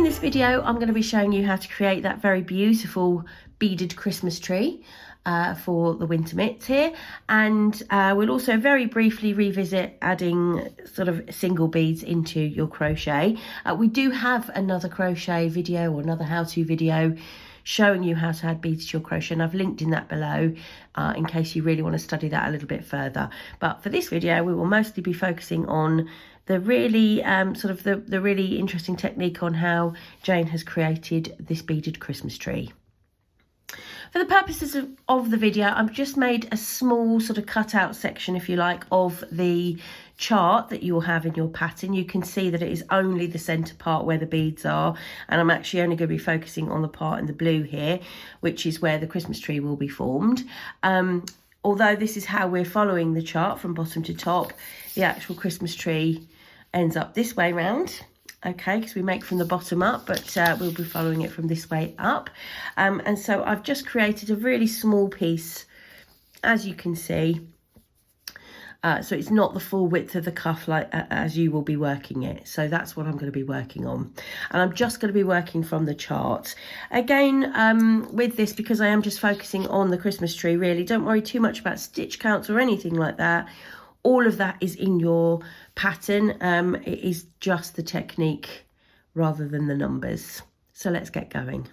this video, I'm going to be showing you how to create that very beautiful beaded Christmas tree for the winter mitts here, and we'll also very briefly revisit adding sort of single beads into your crochet. We do have another crochet video or another how-to video showing you how to add beads to your crochet, and I've linked in that below in case you really want to study that a little bit further. But for this video, we will mostly be focusing on the really the really interesting technique on how Jane has created this beaded Christmas tree. For the purposes of the video, I've just made a small sort of cutout section, if you like, of the chart that you'll have in your pattern. You can see that it is only the centre part where the beads are, and I'm actually only going to be focusing on the part in the blue here, which is where the Christmas tree will be formed. Although this is how we're following the chart from bottom to top, the actual Christmas tree ends up this way round. Okay, because we make from the bottom up, but we'll be following it from this way up. And so I've just created a really small piece, as you can see. So it's not the full width of the cuff like as you will be working it. So that's what I'm going to be working on. And I'm just going to be working from the chart. Again, with this, because I am just focusing on the Christmas tree, really, don't worry too much about stitch counts or anything like that. All of that is in your pattern. It is just the technique rather than the numbers. So let's get going.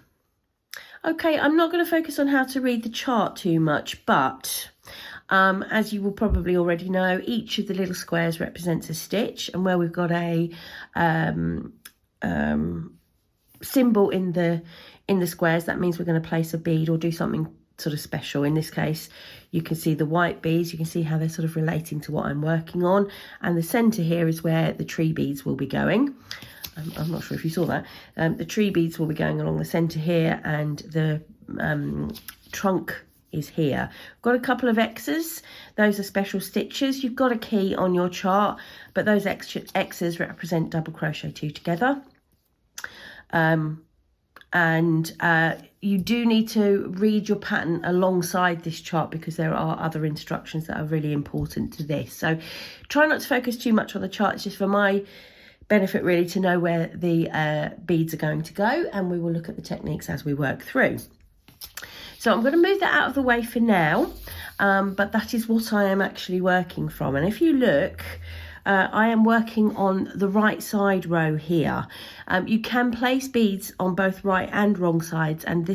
Okay, I'm not going to focus on how to read the chart too much, but as you will probably already know, each of the little squares represents a stitch, and where we've got a symbol in the squares, that means we're going to place a bead or do something sort of special. In this case, you can see the white beads, you can see how they're sort of relating to what I'm working on, and the center here is where the tree beads will be going. I'm not sure if you saw that. The tree beads will be going along the center here, and the trunk is here. Got a couple of X's, those are special stitches. You've got a key on your chart, but those X's represent double crochet two together. You do need to read your pattern alongside this chart, because there are other instructions that are really important to this. So try not to focus too much on the chart. It's just for my benefit really to know where the beads are going to go, and we will look at the techniques as we work through. So I'm going to move that out of the way for now, but that is what I am actually working from. And if you look, I am working on the right side row here. You can place beads on both right and wrong sides, and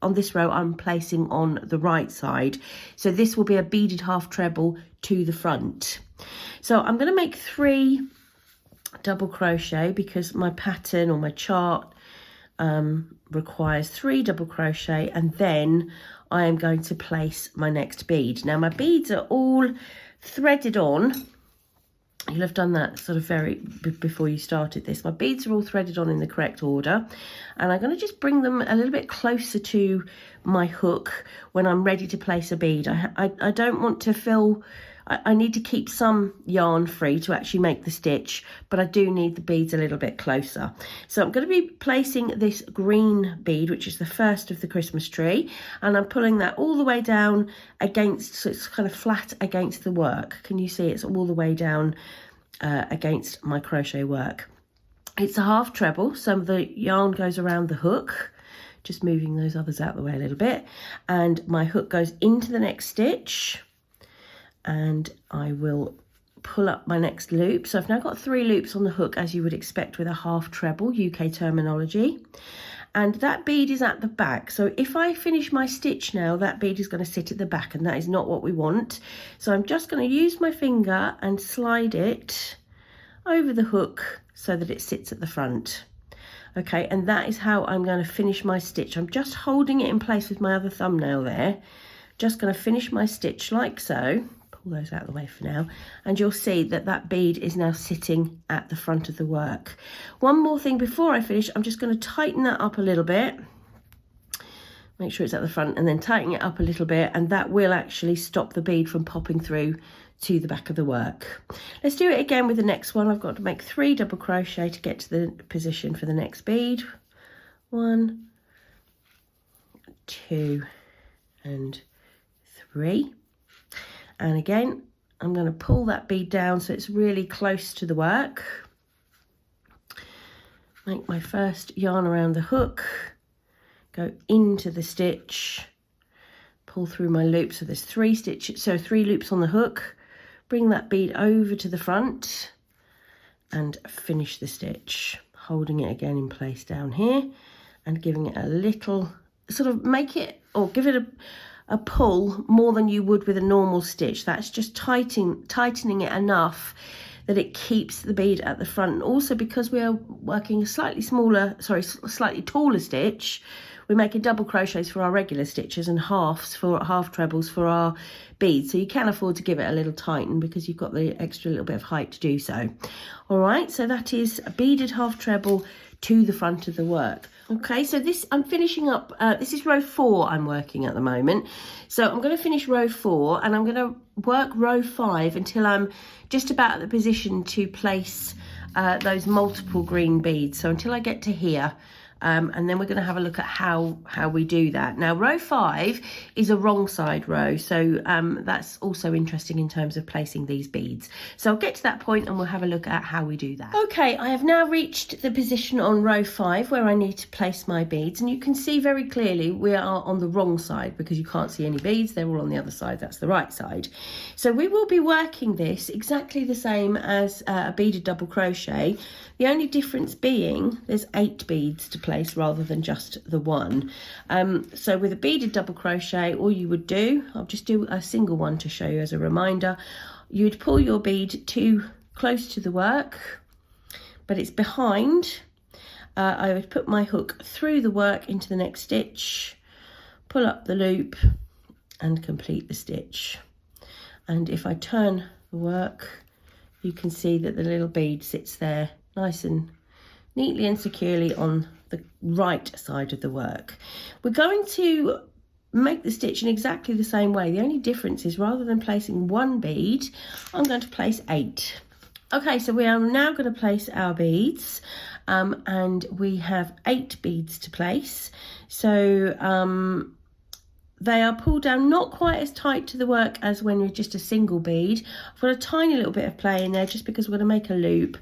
on this row I'm placing on the right side. So this will be a beaded half treble to the front. So I'm going to make 3 double crochet because my pattern or my chart requires 3 double crochet, and then I am going to place my next bead. Now my beads are all threaded on. You'll have done that sort of before you started this. My beads are all threaded on in the correct order, and I'm going to just bring them a little bit closer to my hook when I'm ready to place a bead. I don't want to fill, I need to keep some yarn free to actually make the stitch, but I do need the beads a little bit closer. So I'm going to be placing this green bead, which is the first of the Christmas tree, and I'm pulling that all the way down against, so it's kind of flat against the work. Can you see it's all the way down against my crochet work? It's a half treble, so the yarn goes around the hook, just moving those others out of the way a little bit, and my hook goes into the next stitch, and I will pull up my next loop. So I've now got 3 loops on the hook, as you would expect with a half treble, UK terminology, and that bead is at the back. So if I finish my stitch now, that bead is going to sit at the back, and that is not what we want. So I'm just going to use my finger and slide it over the hook so that it sits at the front. Okay, and that is how I'm going to finish my stitch. I'm just holding it in place with my other thumbnail there. Just going to finish my stitch like so. Pull those out of the way for now, and you'll see that that bead is now sitting at the front of the work. One more thing before I finish, I'm just going to tighten that up a little bit, make sure it's at the front, and then tighten it up a little bit, and that will actually stop the bead from popping through to the back of the work. Let's do it again with the next one. I've got to make 3 double crochet to get to the position for the next bead. 1, 2, and 3. And again, I'm going to pull that bead down so it's really close to the work. make my first yarn around the hook, go into the stitch, pull through my loop. So there's 3 stitches, so 3 loops on the hook, bring that bead over to the front and finish the stitch, holding it again in place down here and giving it a little, sort of make it, or give it a pull more than you would with a normal stitch. That's just tightening it enough that it keeps the bead at the front. And also, because we are working a slightly taller stitch, we're making double crochets for our regular stitches and half trebles for our beads. So you can afford to give it a little tighten because you've got the extra little bit of height to do so. All right, so that is a beaded half treble to the front of the work. Okay, so this, I'm finishing up, this is row 4 I'm working at the moment. So I'm going to finish row 4 and I'm going to work row 5 until I'm just about at the position to place those multiple green beads. So until I get to here, and then we're going to have a look at how we do that. Now, row 5 is a wrong side row, so that's also interesting in terms of placing these beads. So I'll get to that point and we'll have a look at how we do that. Okay, I have now reached the position on row 5 where I need to place my beads, and you can see very clearly we are on the wrong side because you can't see any beads. They're all on the other side. That's the right side. So we will be working this exactly the same as a beaded double crochet. The only difference being there's 8 beads to place rather than just the 1. So with a beaded double crochet, all you would do, I'll just do a single one to show you as a reminder, you would pull your bead too close to the work, but it's behind. I would put my hook through the work into the next stitch, pull up the loop and complete the stitch. And if I turn the work, you can see that the little bead sits there nice and neatly and securely on the right side of the work. We're going to make the stitch in exactly the same way. The only difference is rather than placing 1 bead, I'm going to place 8. Okay, so we are now going to place our beads, and we have 8 beads to place. So they are pulled down not quite as tight to the work as when you're just a single bead. I've got a tiny little bit of play in there just because we're going to make a loop,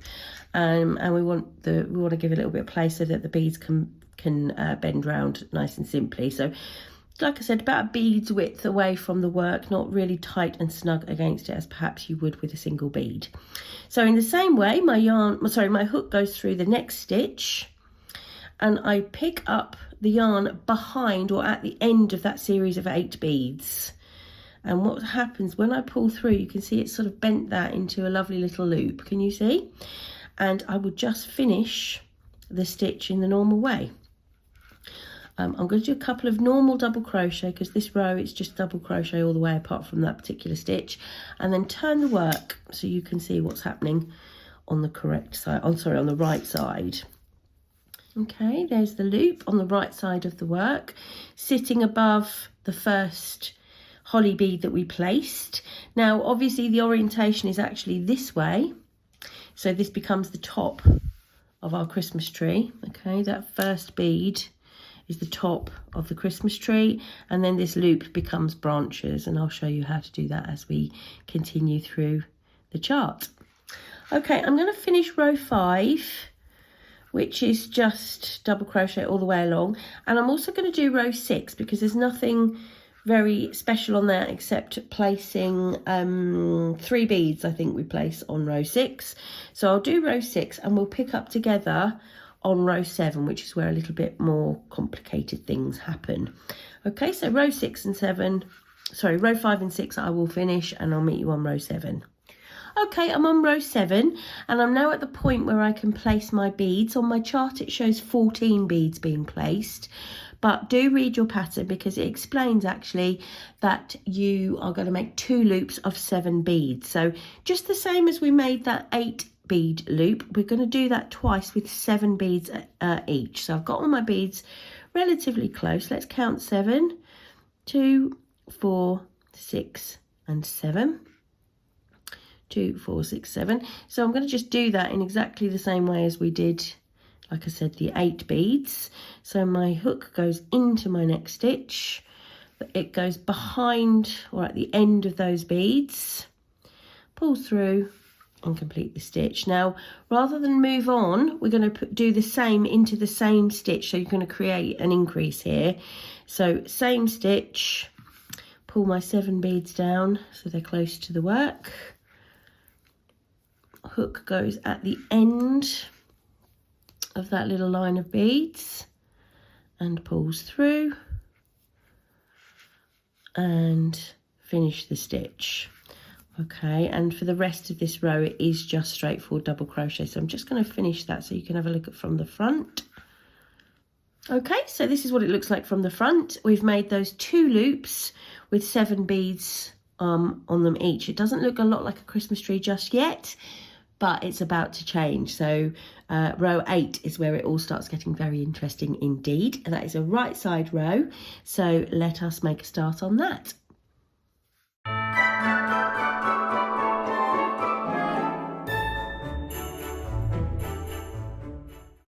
and we want to give it a little bit of play so that the beads can bend round nice and simply. So like I said, about a bead's width away from the work, not really tight and snug against it as perhaps you would with a single bead. So in the same way, my hook goes through the next stitch and I pick up the yarn behind or at the end of that series of 8 beads. And what happens when I pull through, you can see it's sort of bent that into a lovely little loop. Can you see? And I will just finish the stitch in the normal way. I'm going to do a couple of normal double crochet because this row it's just double crochet all the way apart from that particular stitch, and then turn the work so you can see what's happening on the correct side, on the right side. Okay, there's the loop on the right side of the work, sitting above the first holly bead that we placed. Now, obviously the orientation is actually this way, so this becomes the top of our Christmas tree. Okay, that first bead is the top of the Christmas tree, and then this loop becomes branches, and I'll show you how to do that as we continue through the chart. Okay, I'm going to finish row 5, which is just double crochet all the way along, and I'm also going to do row 6 because there's nothing very special on that except placing 3 beads I think we place on row 6. So I'll do row 6 and we'll pick up together on row 7, which is where a little bit more complicated things happen. Okay, so row 5 and 6 I will finish, and I'll meet you on row 7. Okay, I'm on row 7 and I'm now at the point where I can place my beads. On my chart it shows 14 beads being placed, but do read your pattern because it explains actually that you are going to make 2 loops of 7 beads. So just the same as we made that 8 bead loop, we're going to do that twice with 7 beads each. So I've got all my beads relatively close. Let's count 7, 2, 4, 6 and 7. 2, 4, 6, 7. So I'm going to just do that in exactly the same way as we did, like I said, the 8 beads. So my hook goes into my next stitch, it goes behind or at the end of those beads, pull through and complete the stitch. Now, rather than move on, we're going to do the same into the same stitch. So you're going to create an increase here. So same stitch, pull my 7 beads down so they're close to the work. Hook goes at the end of that little line of beads and pulls through and finish the stitch. Okay, and for the rest of this row it is just straightforward double crochet, so I'm just going to finish that so you can have a look at from the front. Okay, so this is what it looks like from the front. We've made those 2 loops with 7 beads on them each. It doesn't look a lot like a Christmas tree just yet, but it's about to change. So row 8 is where it all starts getting very interesting indeed, and that is a right side row, so let us make a start on that.